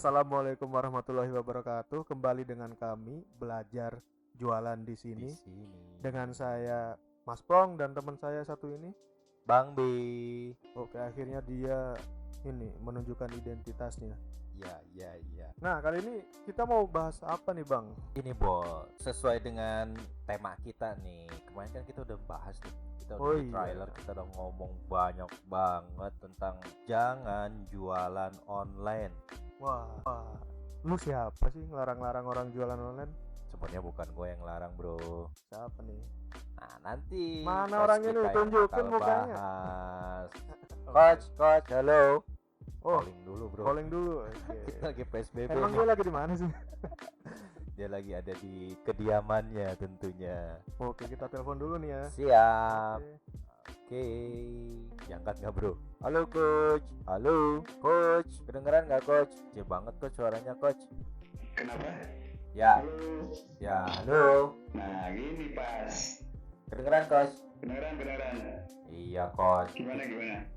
Assalamualaikum warahmatullahi wabarakatuh. Kembali dengan kami belajar jualan di di sini sini. dengan saya Mas Plong dan teman saya satu ini. Bang B. Oke, akhirnya dia ini menunjukkan identitasnya. Ya. Nah, kali ini kita mau bahas apa nih, Bang? Ini Bol, sesuai dengan tema kita nih. Kemarin kan kita udah bahas nih. Kita udah Oh di iya. trailer, kita udah ngomong banyak banget tentang jangan jualan online. Wah, lu siapa sih ngelarang-larang orang jualan online? Sebenarnya bukan gue yang larang, bro. Siapa nih? Nah, nanti Mana pas orangnya kita nih? yang Tunjukin bakal mukanya. bahas. Oke. Coach, halo. Oh, Calling dulu, bro. calling dulu. Oke. Kita lagi PSBB Emang nih. dia lagi di mana sih? Dia lagi ada di kediamannya tentunya. Oke, kita telepon dulu nih ya. Siap. Oke. Oke, diangkat nggak bro? Halo coach, halo coach, kedengeran nggak coach? Kecil banget coach suaranya coach. Kenapa? Ya, Halo. ya, halo, Nah, gini pas. kedengeran coach? Beneran. Iya coach. Gimana?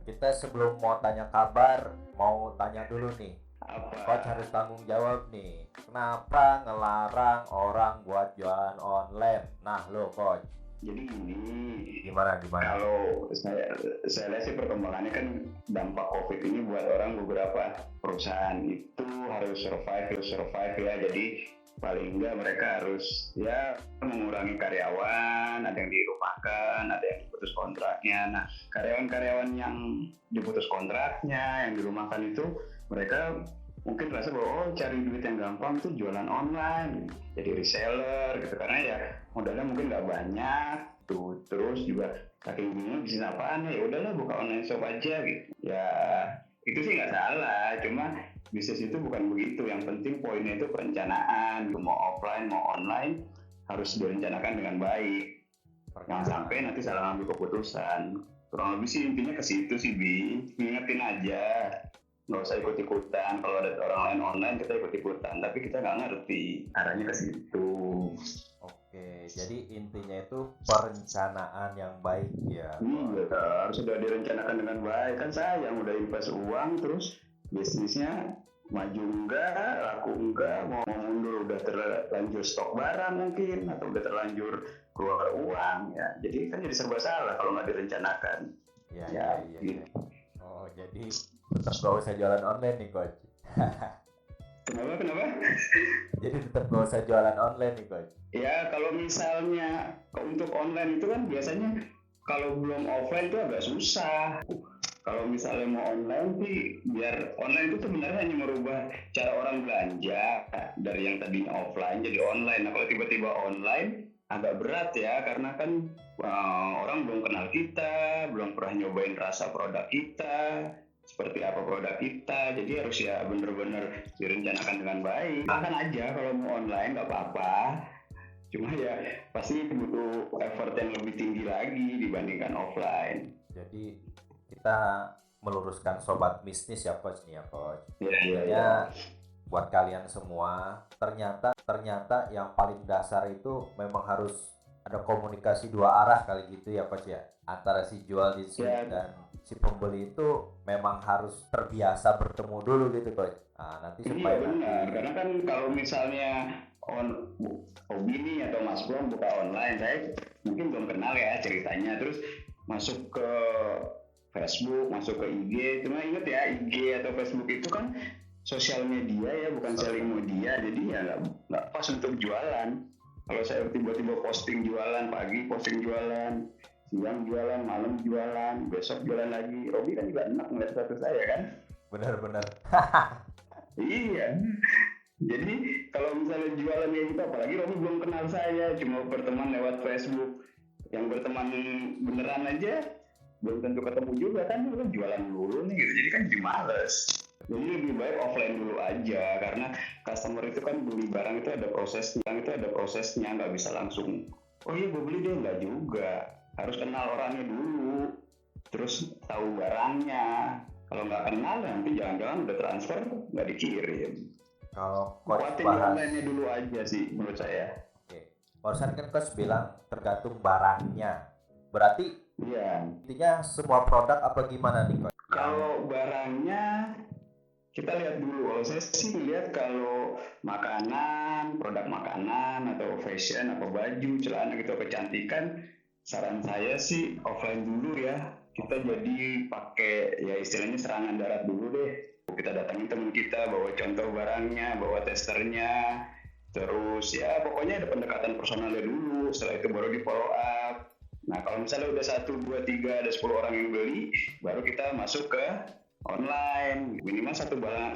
Kita sebelum mau tanya kabar, mau tanya dulu nih. Apa? Coach harus tanggung jawab nih. Kenapa ngelarang orang buat jualan online? Nah lo coach, Jadi gini, gimana? kalau saya lihat sih perkembangannya kan dampak COVID ini buat orang beberapa perusahaan itu harus survive ya. Jadi paling enggak mereka harus ya mengurangi karyawan, ada yang dirumahkan, ada yang diputus kontraknya. Nah, karyawan-karyawan yang diputus kontraknya, yang dirumahkan itu mereka mungkin rasa bahwa cari duit yang gampang tuh jualan online, jadi reseller gitu, karena ya modalnya mungkin nggak banyak tuh, terus juga saking bingung bisnis apaan ya udahlah buka online shop aja gitu ya. Itu sih nggak salah, cuma bisnis itu bukan begitu. Yang penting poinnya itu perencanaan, mau offline mau online harus direncanakan dengan baik, jangan sampai nanti salah ngambil keputusan. Kurang lebih sih intinya ke situ sih, Bi. Ngingetin aja, nggak usah ikut-ikutan. Kalau ada orang lain online kita ikut-ikutan, tapi kita nggak ngerti arahnya ke situ. Oke, jadi intinya itu perencanaan yang baik ya. Iya, harus sudah direncanakan dengan baik. Kan sayang udah invest uang terus bisnisnya maju enggak, laku enggak, mau mundur udah terlanjur stok barang mungkin, atau udah terlanjur keluar uang ya. Jadi kan jadi serba salah kalau nggak direncanakan. Iya. Gitu. Oh, jadi tetap gak usah jualan online nih coach. Kenapa? Jadi tetap gak usah jualan online nih coach. Ya kalau misalnya untuk online itu kan biasanya kalau belum offline itu agak susah. Kalau misalnya mau online sih, biar online itu sebenarnya hanya merubah cara orang belanja dari yang tadinya offline jadi online. Nah kalau tiba-tiba online agak berat ya, karena kan orang belum kenal kita, belum pernah nyobain rasa produk kita, seperti apa produk kita. Jadi harus ya bener-bener direncanakan dengan baik. Akan aja kalau mau online nggak apa-apa, cuma ya pasti butuh effort yang lebih tinggi lagi dibandingkan offline. Jadi kita meluruskan sobat bisnis ya coach nih ya coach. Iya. Buat kalian semua, ternyata yang paling dasar itu memang harus ada komunikasi dua arah kali gitu ya coach ya, antara si jual di sini dan si pembeli itu memang harus terbiasa bertemu dulu gitu coach. Nah, nanti supaya Iya benar, karena kan kalau misalnya hobi nih atau Mas Bro buka online, saya mungkin belum kenal ya ceritanya, terus masuk ke Facebook, masuk ke IG, cuma inget ya IG atau Facebook itu kan sosial media ya, bukan selling media, jadi ya nggak pas untuk jualan. Kalau saya tiba-tiba posting jualan, pagi posting jualan, siang jualan, malam jualan, besok jualan lagi, Robi kan juga enak ngeliat status saya kan. benar-benar. Iya. Jadi kalau misalnya jualan kayak gitu, apalagi Robi belum kenal saya, cuma berteman lewat Facebook. Yang berteman beneran aja belum tentu ketemu juga kan, itu kan jualan dulu nih gitu. Jadi kan jadi males. Jadi lebih baik offline dulu aja, karena customer itu kan beli barang itu ada prosesnya, nggak bisa langsung oh iya gue beli deh, nggak juga. Harus kenal orangnya dulu, terus tahu barangnya. Kalau nggak kenal nanti jangan-jangan udah transfer nggak dikirim. Kalau coach Kuatin bahas online-nya dulu aja sih menurut saya. Oke. Barusan kan coach bilang tergantung barangnya. Berarti Iya. intinya semua produk apa gimana nih coach? Kalau barangnya kita lihat dulu. Kalau saya sih lihat kalau makanan, produk makanan atau fashion, apa baju, celana gitu, kecantikan, saran saya sih offline dulu ya. Kita jadi pakai ya istilahnya serangan darat dulu deh. Kita datangin teman kita, bawa contoh barangnya, bawa testernya, terus ya pokoknya ada pendekatan personalnya dulu. Setelah itu baru di follow up. Nah kalau misalnya udah 1, 2, 3 ada 10 orang yang beli, baru kita masuk ke online. Minimal satu bulan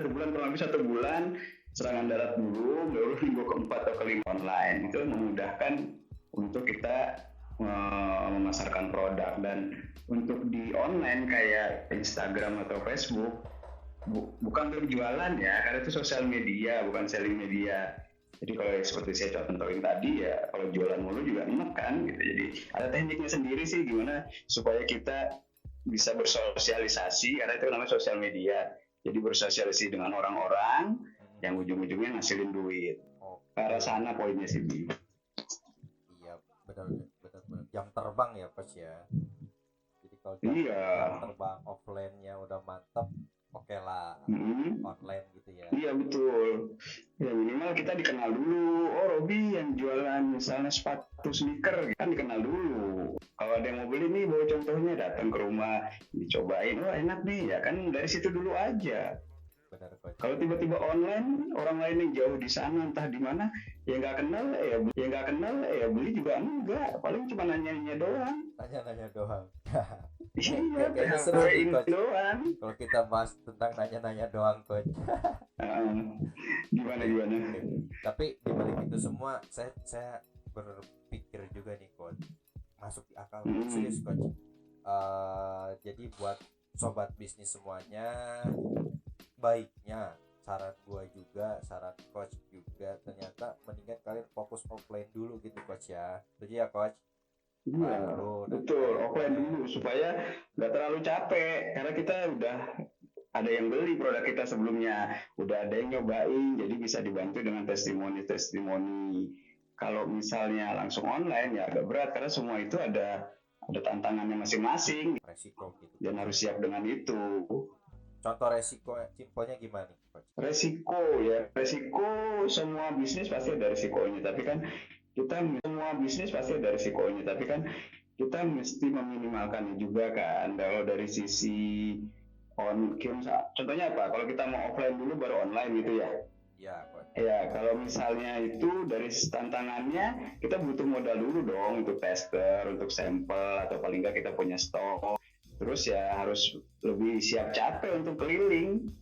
kurang lebih 1 bulan serangan darat dulu, baru minggu keempat atau kelima online. Itu memudahkan untuk kita memasarkan produk. Dan untuk di online kayak Instagram atau Facebook, bukan untuk jualan ya, karena itu sosial media, bukan selling media. Jadi kalau seperti saya contohin tadi ya, kalau jualan mulu juga enak kan gitu. Jadi ada tekniknya sendiri sih gimana supaya kita bisa bersosialisasi, karena itu namanya sosial media. Jadi bersosialisasi dengan orang-orang yang ujung-ujungnya ngasilin duit. Ke arah sana poinnya sih, Bi. Iya, benar. Jam terbang ya, Coach ya. Jadi kalau Iya. jam terbang offline-nya udah mantap, oke lah. Online gitu ya. Iya betul. Ya minimal kita dikenal dulu. Oh Robi yang jualan misalnya sepatu sneaker kan dikenal dulu. Kalau ada yang mau beli nih, bawa contohnya, datang ke rumah, dicobain, wah enak nih ya kan, dari situ dulu aja. Benar, Coach. Kalau tiba-tiba online, orang lain yang jauh di sana entah di mana, ya nggak kenal ya beli juga enggak, paling cuma nanya-nanya doang. Nanya-nanya doang. Iya, Kayaknya seru nih, PHP Coach. doang. Kalau kita bahas tentang nanya-nanya doang, Coach. Gimana? Oke. Tapi dibalik itu semua, saya berpikir juga nih, Coach, masuk di akal serius, Coach. Jadi buat sobat bisnis semuanya, baiknya saran gua juga, saran Coach juga, ternyata mendingan kalian fokus offline dulu gitu, Coach ya. Setuju ya, Coach? Iya, betul. Offline dulu supaya nggak terlalu capek, karena kita udah ada yang beli produk kita sebelumnya, udah ada yang nyobain, jadi bisa dibantu dengan testimoni. Kalau misalnya langsung online ya agak berat, karena semua itu ada tantangannya masing-masing Resiko gitu. dan harus siap dengan itu. Contoh resiko simpelnya gimana nih, Coach? Resiko semua bisnis pasti ada resikonya, tapi kan kita mesti meminimalkannya juga kan. Kalau dari sisi contohnya apa? Kalau kita mau offline dulu baru online gitu ya. Ya, Coach. Ya, kalau misalnya itu dari tantangannya, kita butuh modal dulu dong untuk tester, untuk sampel, atau paling nggak kita punya stok. Terus ya harus lebih siap capek untuk keliling.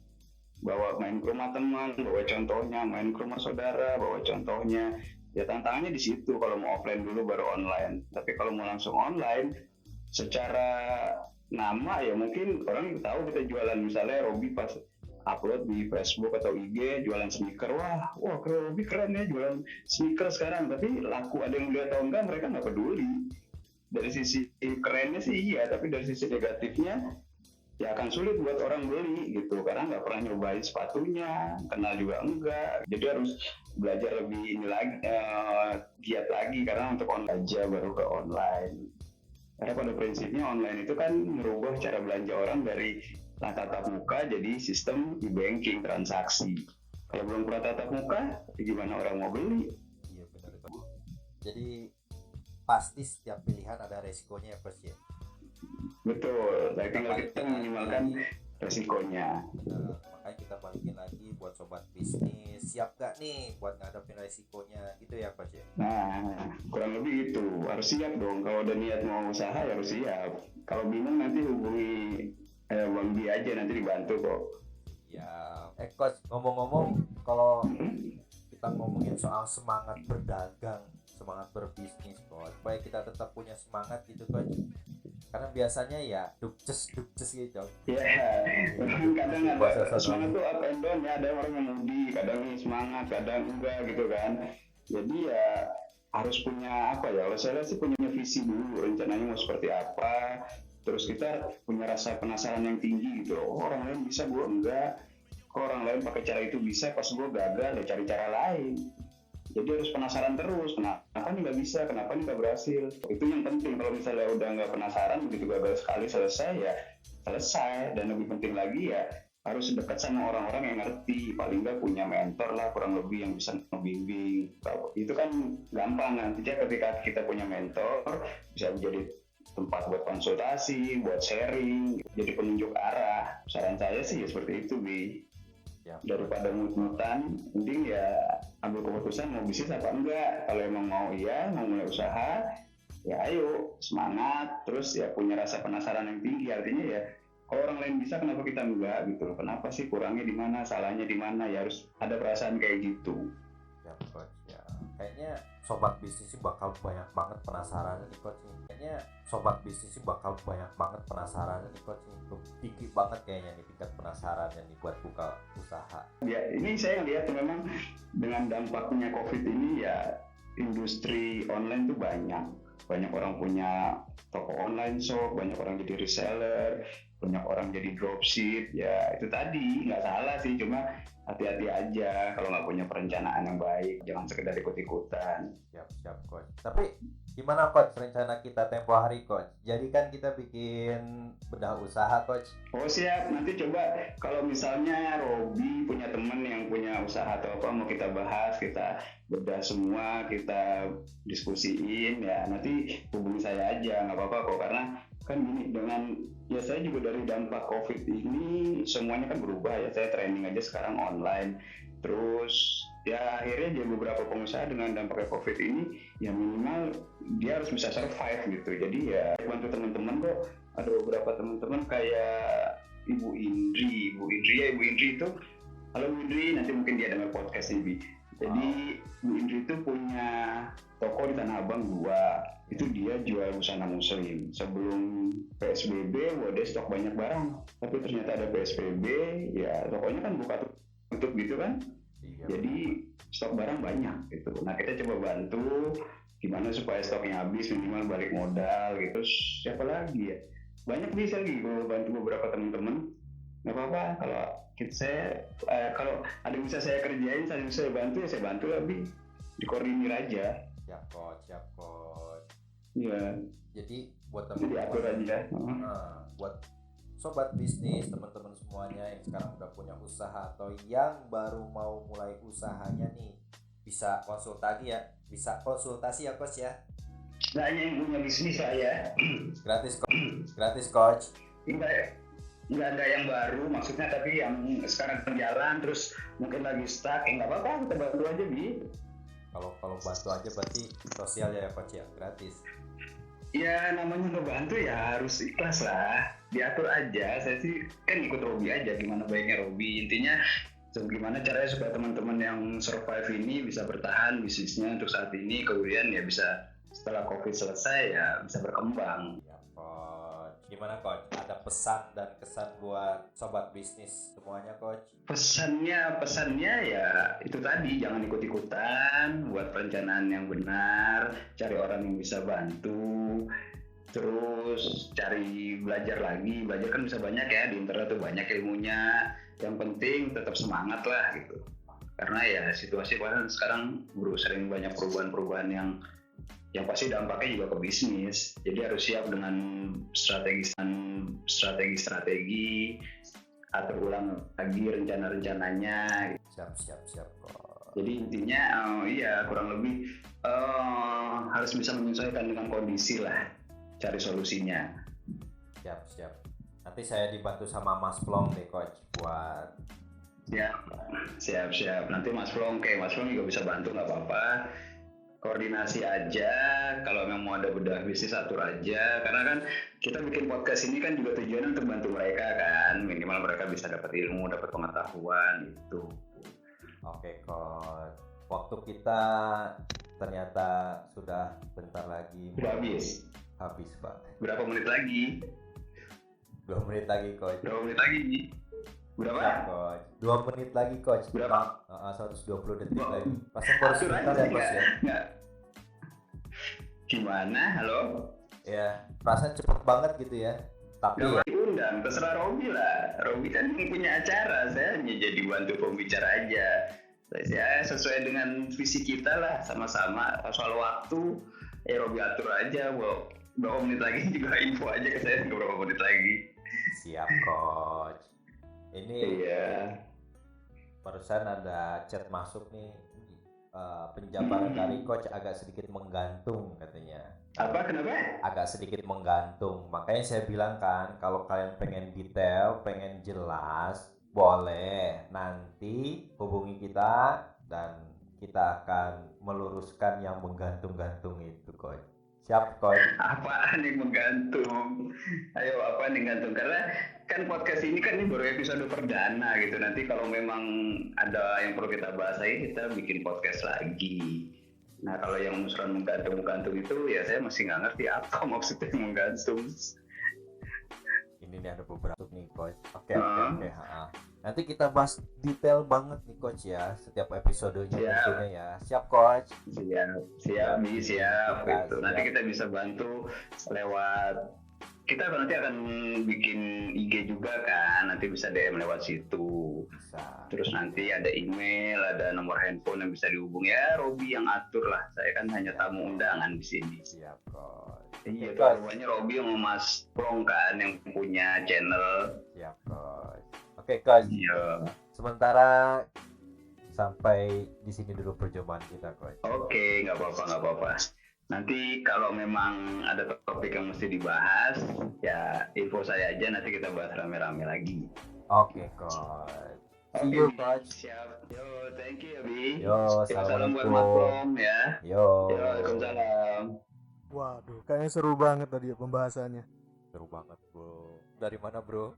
Main ke rumah teman, bawa contohnya, main ke rumah saudara, bawa contohnya. Ya tantangannya di situ kalau mau offline dulu baru online. Tapi kalau mau langsung online, secara nama ya mungkin orang tahu kita jualan, misalnya Robi pas upload di Facebook atau IG jualan sneaker, wah Robi keren ya jualan sneaker sekarang, tapi laku ada yang lihat atau enggak mereka nggak peduli. Dari sisi kerennya sih iya, tapi dari sisi negatifnya ya akan sulit buat orang beli gitu, karena nggak pernah nyobain sepatunya, kenal juga enggak. Jadi harus belajar lebih giat lagi, karena untuk online aja baru ke online. Karena pada prinsipnya online itu kan merubah cara belanja orang dari tatap muka jadi sistem e-banking transaksi. Kalau belum pernah tatap muka, gimana orang mau beli? Iya benar, Coach. Jadi pasti setiap pilihan ada resikonya ya, Coach ya. Betul, tapi tinggal kita minimalkan resikonya. Makanya kita balikin lagi buat sobat bisnis, siap gak nih buat ngadepin resikonya gitu ya, Coach ya. Nah, kurang lebih itu, harus siap dong. Kalau udah niat mau usaha ya harus siap. Kalau bingung nanti hubungi Bang Bi aja, nanti dibantu kok. Ya, Coach, ngomong-ngomong, kalau kita ngomongin soal semangat berdagang, semangat berbisnis, Coach, supaya kita tetap punya semangat gitu, Coach. Karena biasanya ya dukces gitu. Ya, kadang ada semangat tuh up and down ya. Ada orang yang mudi, kadang semangat, kadang enggak gitu kan. Jadi ya harus punya apa ya? Kalau saya lihat sih punya visi dulu, rencananya mau seperti apa. Terus kita punya rasa penasaran yang tinggi gitu. Oh, orang lain bisa, gue enggak. Kok orang lain pakai cara itu bisa, pas gue gagal, ya cari cara lain. Jadi harus penasaran terus, kenapa nih nggak bisa, kenapa nih nggak berhasil. Itu yang penting. Kalau misalnya udah nggak penasaran, begitu gagal sekali selesai ya selesai. Dan lebih penting lagi ya harus dekat sama orang-orang yang ngerti, paling nggak punya mentor lah kurang lebih yang bisa ngebimbing. Itu kan gampang, nantinya ketika kita punya mentor bisa menjadi tempat buat konsultasi, buat sharing, jadi penunjuk arah. Saran saya sih ya seperti itu, Bi. Ya. Daripada mut-mutan, mending ya ambil keputusan mau bisnis apa enggak. Kalau emang mau mau mulai usaha, ya ayo semangat, terus ya punya rasa penasaran yang tinggi. Artinya ya kalau orang lain bisa, kenapa kita enggak gitu loh. Kenapa sih, kurangnya di mana, salahnya di mana, ya harus ada perasaan kayak gitu. Ya coach, ya kayaknya sobat bisnis sih bakal banyak banget penasaran nih coach. Kayaknya sobat bisnis sih bakal banyak banget penasaran nih coach. Tinggi banget kayaknya nih tingkat penasarannya nih buat buka usaha. Ya ini saya lihat memang dengan dampaknya COVID ini ya industri online tuh banyak orang punya toko online shop, banyak orang jadi reseller, banyak orang jadi dropship. Ya itu tadi nggak salah sih, cuma hati-hati aja kalau nggak punya perencanaan yang baik, jangan sekedar ikut-ikutan. Siap coach. Tapi gimana coach rencana kita tempo hari coach? Jadi kan kita bikin bedah usaha coach. Oh siap, nanti coba kalau misalnya Robi punya teman yang punya usaha atau apa mau kita bahas, kita bedah semua, kita diskusiin ya, nanti hubungi saya aja, nggak apa-apa kok. Karena kan gini, dengan ya saya juga dari dampak COVID ini semuanya kan berubah ya. Saya training aja sekarang online, terus ya akhirnya jadi beberapa pengusaha dengan dampaknya COVID ini ya minimal dia harus bisa survive gitu. Jadi ya bantu teman-teman kok. Ada beberapa teman-teman kayak Ibu Indri itu, halo Bu Indri, nanti mungkin dia dengar podcast ini. Jadi Bu Indri itu punya toko di Tanah Abang 2, itu dia jual busana muslim. Sebelum PSBB, dia stok banyak barang, tapi ternyata ada PSBB, ya tokonya kan buka tutup gitu kan. Iya. Jadi stok barang banyak gitu. Nah kita coba bantu gimana supaya stoknya habis, minimal balik modal gitu. Terus siapa lagi ya? Banyak bisa lagi kalau bantu beberapa teman-teman. Nggak apa-apa kalau kalau ada yang bisa saya kerjain, saya bantu ya saya bantu lebih, dikoordinir aja. Siap coach. Iya. Jadi buat Jadi atur aja. Buat sobat bisnis, teman-teman semuanya yang sekarang udah punya usaha atau yang baru mau mulai usahanya nih, bisa konsultasi ya coach ya. Nggak hanya yang punya bisnis saya. Gratis coach. Nggak ada yang baru maksudnya, tapi yang sekarang berjalan terus mungkin lagi stuck, nggak apa-apa, kita bantu aja Bi. Kalau bantu aja berarti sosial ya coach ya, gratis. Ya namanya ngebantu ya harus ikhlas lah, diatur aja. Saya sih kan ikut Robi aja, gimana baiknya Robi. Intinya gimana caranya supaya teman-teman yang survive ini bisa bertahan bisnisnya untuk saat ini, kemudian ya bisa setelah COVID selesai ya bisa berkembang. Ya coach, gimana coach? Ada pesan dan kesan buat sobat bisnis semuanya coach? Pesannya ya itu tadi, jangan ikut-ikutan, buat perencanaan yang benar, cari orang yang bisa bantu, terus cari belajar kan bisa banyak ya di internet tuh, banyak ilmunya. Yang penting tetap semangat lah gitu, karena ya situasi kan sekarang sering banyak perubahan-perubahan yang pasti dampaknya juga ke bisnis. Jadi harus siap dengan strategi, atur ulang lagi rencana-rencananya. Siap kok. Jadi intinya kurang lebih harus bisa menyesuaikan dengan kondisi lah, cari solusinya. Siap. Nanti saya dibantu sama Mas Plong deh coach buat. Ya, siap. Nanti Mas Plong juga bisa bantu, nggak apa-apa. Koordinasi aja, kalau memang mau ada bedah bisnis atur aja, karena kan kita bikin podcast ini kan juga tujuannya untuk bantu mereka kan, minimal mereka bisa dapat ilmu, dapat pengetahuan gitu. Oke coach, waktu kita ternyata sudah bentar lagi. Sudah habis Pak. Berapa menit lagi? 2 menit lagi coach. Berapa menit lagi? Berapa? Siap, coach. 2 menit lagi coach. Berapa? 120 detik lagi. Pasang baru sebentar ya coach ya. Nggak. Gimana? Halo? Ya, perasaan cepet banget gitu ya. Tapi ya, diundang, terserah Robi lah. Robi kan punya acara, saya hanya jadi bantu pembicara aja. Saya sesuai dengan visi kita lah, sama-sama. Soal waktu, Robi atur aja. Berapa menit lagi juga info aja ke saya, berapa menit lagi. siap coach. Ini Iya. barusan ada chat masuk nih, penjabaran dari coach agak sedikit menggantung katanya. Apa, kenapa? Agak sedikit menggantung. Makanya saya bilang kan, kalau kalian pengen detail, pengen jelas, boleh nanti hubungi kita dan kita akan meluruskan yang menggantung-gantung itu, coach. Siap, coach. Apaan yang menggantung? Ayo, apa yang gantung? Karena kan podcast ini kan ini baru episode perdana gitu. Nanti kalau memang ada yang perlu kita bahas lagi, kita bikin podcast lagi. Nah, kalau yang musuhan menggantung itu ya saya masih nggak ngerti apa maksudnya menggantung. Ini nih ada beberapa nih, coach. Oke. Nanti kita bahas detail banget nih, coach ya, setiap episodenya tentunya ya. Siap, coach. Siap. Gitu. Nanti kita bisa bantu lewat, kita nanti akan bikin IG juga kan, nanti bisa DM lewat situ. Bisa. Terus nanti ada email, ada nomor handphone yang bisa dihubungi. Ya, Robi yang atur lah. Saya kan hanya tamu undangan di sini. Siap, coach. Iya, rupanya Robi sama Mas Plong kan yang punya channel. Siap, coach. Oke, coach. Iya. Sementara sampai di sini dulu perjumpaan kita, coach. Oke, nggak apa-apa. Nanti kalau memang ada topik yang mesti dibahas, ya info saya aja, nanti kita bahas rame-rame lagi. Oke, coach. See you, coach. Siap. Yo, thank you ya, Bi. Yo, Salam buat assalamualaikum. Mas Plong ya. Yo. Waalaikumsalam. Waduh, kayaknya seru banget tadi ya pembahasannya. Seru banget, bro. Dari mana, bro?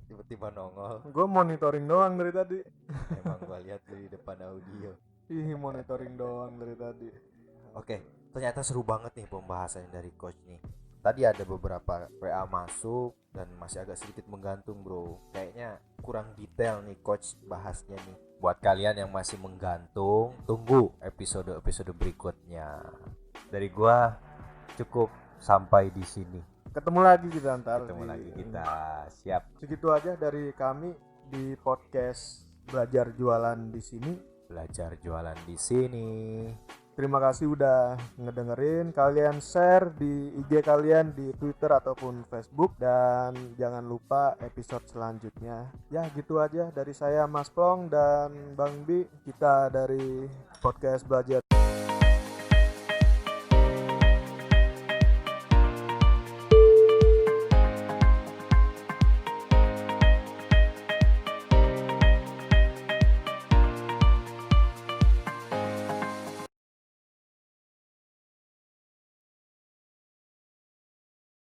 Tiba-tiba nongol. Gue monitoring doang dari tadi. Emang gua lihat di depan audio. Ih, monitoring doang dari tadi. Oke, ternyata seru banget nih pembahasannya dari coach nih. Tadi ada beberapa WA masuk dan masih agak sedikit menggantung, bro. Kayaknya kurang detail nih coach bahasnya nih. Buat kalian yang masih menggantung, tunggu episode-episode berikutnya. Dari gua cukup sampai di sini. Ketemu lagi kita ntar. Siap. Segitu aja dari kami di podcast Belajar Jualan di sini. Belajar jualan di sini. Terima kasih udah ngedengerin. Kalian share di IG kalian, di Twitter ataupun Facebook. Dan jangan lupa episode selanjutnya. Ya gitu aja dari saya Mas Plong dan Bang Bi. Kita dari podcast Belajar